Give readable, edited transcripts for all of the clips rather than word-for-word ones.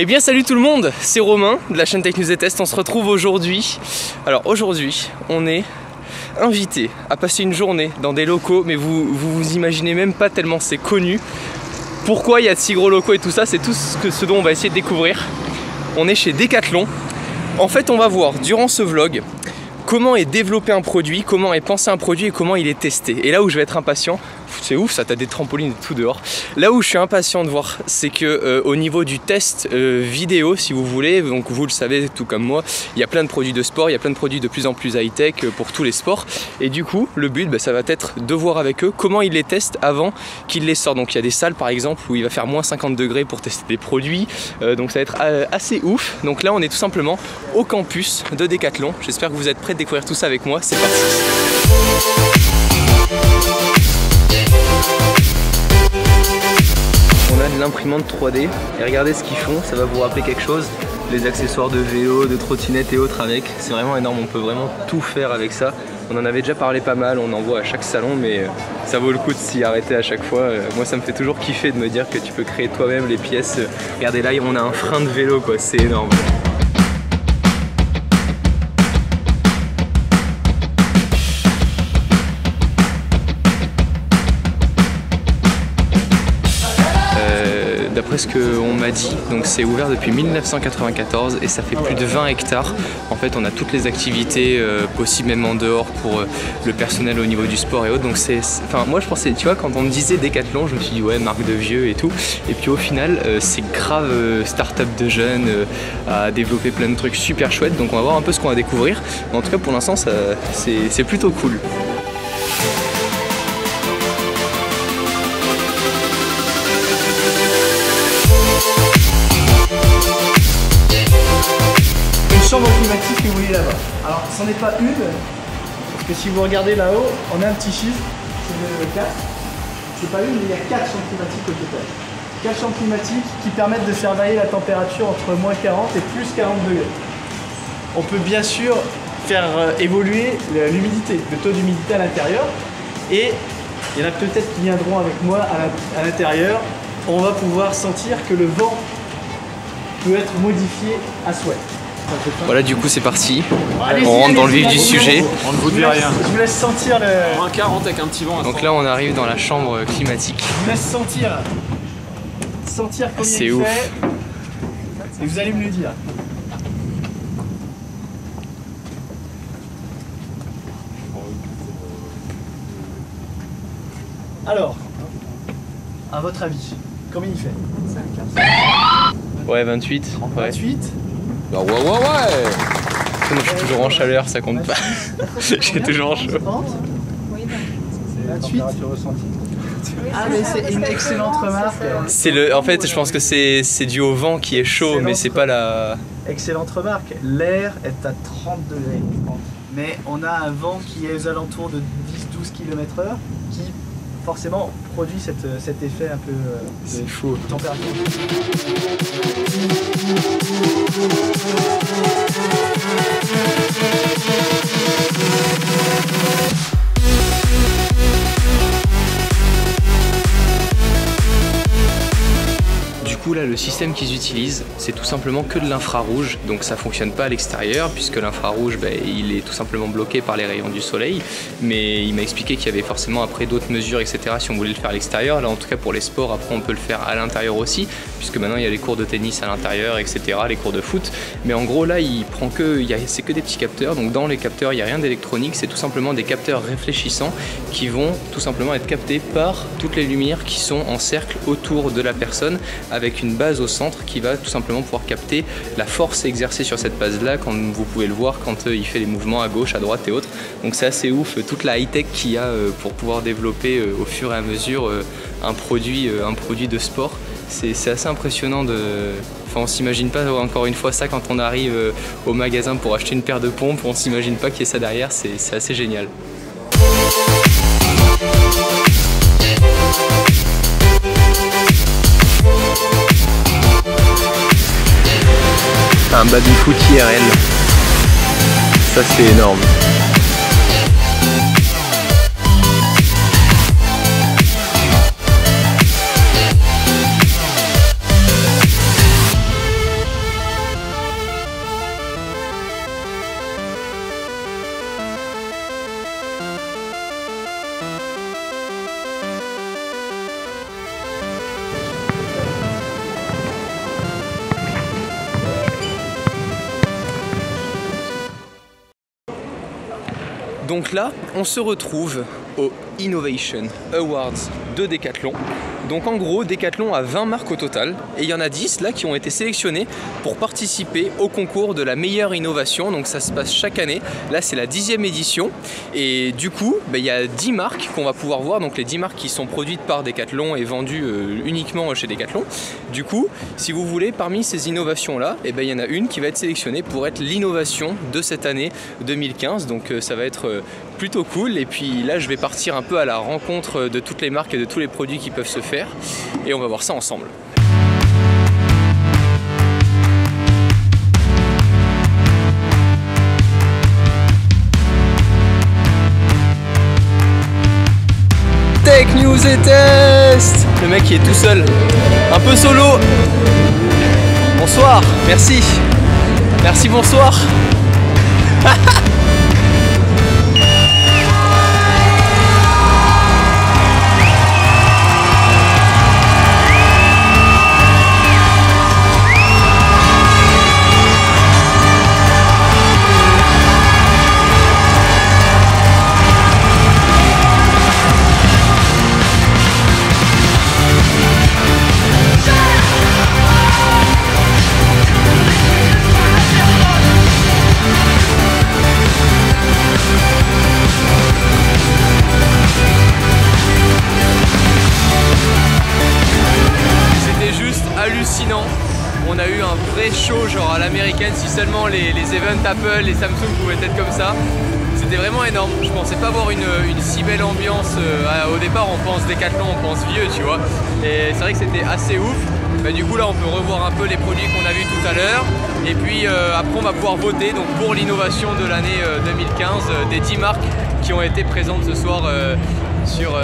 Eh bien salut tout le monde, c'est Romain de la chaîne Tech News et Test. On se retrouve aujourd'hui. Alors aujourd'hui, on est invité à passer une journée dans des locaux, mais vous imaginez même pas tellement c'est connu. Pourquoi il y a de si gros locaux et tout ça, c'est tout ce dont on va essayer de découvrir. On est chez Decathlon. En fait, on va voir durant ce vlog comment est développé un produit, comment est pensé un produit et comment il est testé. Et là où je vais être impatient, c'est ouf, ça t'as des trampolines et tout dehors. Là où je suis impatient de voir, c'est que au niveau du test vidéo, si vous voulez, donc vous le savez tout comme moi, il y a plein de produits de sport, il y a plein de produits de plus en plus high-tech pour tous les sports. Et du coup, le but, ça va être de voir avec eux comment ils les testent avant qu'ils les sortent. Donc il y a des salles par exemple où il va faire moins 50 degrés pour tester des produits. Donc ça va être assez ouf. Donc là, on est tout simplement au campus de Decathlon. J'espère que vous êtes prêts de découvrir tout ça avec moi. C'est parti. On a de l'imprimante 3D et regardez ce qu'ils font, ça va vous rappeler quelque chose. Les accessoires de vélo, de trottinette et autres avec, c'est vraiment énorme, on peut vraiment tout faire avec ça. On en avait déjà parlé pas mal, on en voit à chaque salon, mais ça vaut le coup de s'y arrêter à chaque fois. Moi ça me fait toujours kiffer de me dire que tu peux créer toi-même les pièces. Regardez là, on a un frein de vélo quoi, c'est énorme. D'après ce qu'on m'a dit, donc c'est ouvert depuis 1994 et ça fait plus de 20 hectares. En fait, on a toutes les activités possibles même en dehors pour le personnel au niveau du sport et autres. Donc enfin moi je pensais, tu vois, quand on me disait Decathlon, je me suis dit ouais, marque de vieux et tout. Et puis au final, c'est grave start-up de jeunes à développer plein de trucs super chouettes. Donc on va voir un peu ce qu'on va découvrir. Mais en tout cas, pour l'instant, c'est plutôt cool. Chambre climatique que vous voyez là-bas. Alors, c'en est pas une, parce que si vous regardez là-haut, on a un petit chiffre, c'est le 4. C'est pas une, mais il y a 4 chambres climatiques au total. 4 chambres climatiques qui permettent de faire varier la température entre moins 40 et plus 40 degrés. On peut bien sûr faire évoluer l'humidité, le taux d'humidité à l'intérieur. Et il y en a peut-être qui viendront avec moi à l'intérieur. On va pouvoir sentir que le vent peut être modifié à souhait. Voilà, du coup c'est parti, on rentre dans le vif du sujet. On ne vous dit rien. Je vous laisse sentir le... Moins 40 avec un petit vent. Donc là on arrive dans la chambre climatique. Je vous laisse sentir combien il ouf. fait. Et vous allez me le dire. Alors, à votre avis, combien il fait? Ouais, 28. 28. Bah ouais. Moi je suis toujours en chaleur, ça compte pas. J'ai toujours chaud. 30. 28. Ah mais c'est une excellente remarque. En fait je pense que c'est dû au vent qui est chaud, mais c'est pas la... Excellente remarque. L'air est à 30 degrés. Mais on a un vent qui est aux alentours de 10-12 km/h qui forcément produit cet effet un peu c'est fou. Température. Là, le système qu'ils utilisent, c'est tout simplement que de l'infrarouge, donc ça fonctionne pas à l'extérieur puisque l'infrarouge il est tout simplement bloqué par les rayons du soleil, mais il m'a expliqué qu'il y avait forcément après d'autres mesures etc si on voulait le faire à l'extérieur. Là en tout cas pour les sports, après on peut le faire à l'intérieur aussi puisque maintenant il y a les cours de tennis à l'intérieur etc, les cours de foot, mais en gros là il prend c'est que des petits capteurs, donc dans les capteurs il n'y a rien d'électronique, c'est tout simplement des capteurs réfléchissants qui vont tout simplement être captés par toutes les lumières qui sont en cercle autour de la personne avec une base au centre qui va tout simplement pouvoir capter la force exercée sur cette base là, quand vous pouvez le voir quand il fait les mouvements à gauche, à droite et autres. Donc c'est assez ouf toute la high-tech qu'il y a pour pouvoir développer au fur et à mesure un produit de sport. C'est assez impressionnant Enfin on s'imagine pas encore une fois ça quand on arrive au magasin pour acheter une paire de pompes, on s'imagine pas qu'il y ait ça derrière, c'est assez génial. Un baby-foot IRL, ça c'est énorme. Donc là, on se retrouve au Innovation Awards de Decathlon. Donc en gros, Decathlon a 20 marques au total et il y en a 10 là qui ont été sélectionnées pour participer au concours de la meilleure innovation. Donc ça se passe chaque année. Là, c'est la 10e édition et du coup, il y a 10 marques qu'on va pouvoir voir. Donc les 10 marques qui sont produites par Decathlon et vendues uniquement chez Decathlon. Du coup, si vous voulez, parmi ces innovations-là, il y en a une qui va être sélectionnée pour être l'innovation de cette année 2015. Donc ça va être plutôt cool. Et puis là, je vais partir un peu à la rencontre de toutes les marques et de tous les produits qui peuvent se faire. Et on va voir ça ensemble. Tech News et Test. Le mec qui est tout seul, un peu solo. Bonsoir, merci. Merci, bonsoir. On a eu un vrai show genre à l'américaine, si seulement les events Apple, les Samsung pouvaient être comme ça. C'était vraiment énorme, je pensais pas voir une si belle ambiance. Au départ on pense Decathlon, on pense vieux, tu vois. Et c'est vrai que c'était assez ouf. Du coup là on peut revoir un peu les produits qu'on a vus tout à l'heure. Et puis après on va pouvoir voter donc, pour l'innovation de l'année 2015 des 10 marques qui ont été présentes ce soir sur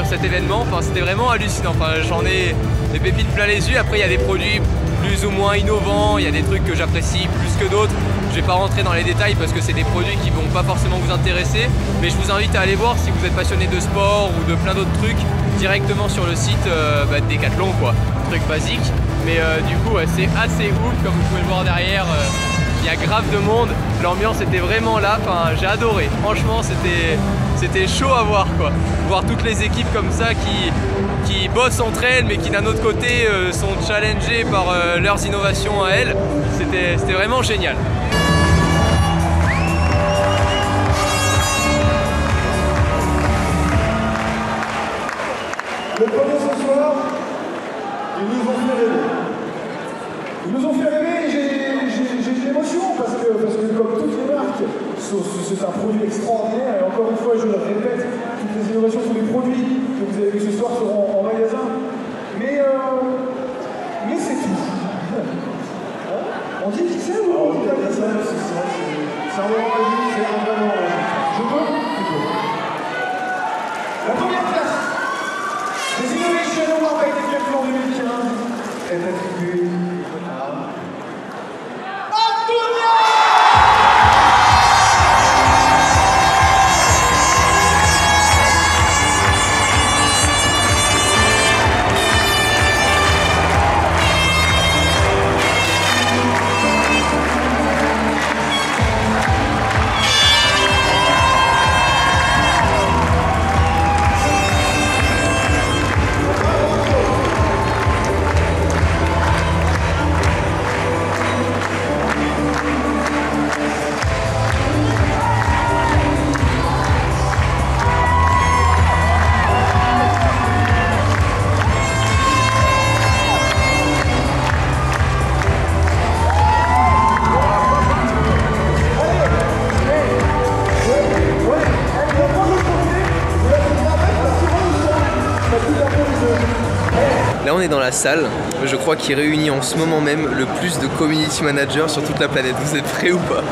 cet événement. Enfin, c'était vraiment hallucinant. Enfin, j'en ai des pépites plein les yeux. Après il y a des produits plus ou moins innovants, il y a des trucs que j'apprécie plus que d'autres. Je vais pas rentrer dans les détails parce que c'est des produits qui vont pas forcément vous intéresser, mais je vous invite à aller voir si vous êtes passionné de sport ou de plein d'autres trucs directement sur le site de Decathlon, quoi. Truc basique, mais du coup c'est assez ouf comme vous pouvez le voir derrière. Il y a grave de monde, l'ambiance était vraiment là, enfin, j'ai adoré, franchement c'était chaud à voir, quoi. Voir toutes les équipes comme ça qui bossent entre elles mais qui d'un autre côté sont challengées par leurs innovations à elles, c'était vraiment génial. Le premier ce soir, ils nous ont fait rêver. Ils nous ont fait rêver et j'ai de l'émotion parce que comme toutes les marques, c'est un produit extraordinaire et encore une fois je le répète, toutes les innovations, tous les produits que vous avez vus ce soir seront en magasin. Mais c'est tout. On dit qui c'est ou on dit c'est ça, c'est un moment magique, c'est un moment magique. Je peux. La première place des Innovation Awards avec Decathlon 2015 est attribuée Là on est dans la salle, je crois qu'il réunit en ce moment même le plus de community managers sur toute la planète. Vous êtes prêts ou pas?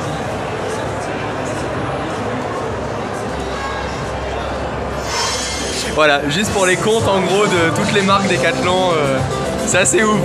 Voilà, juste pour les comptes en gros de toutes les marques Decathlon, c'est assez ouf.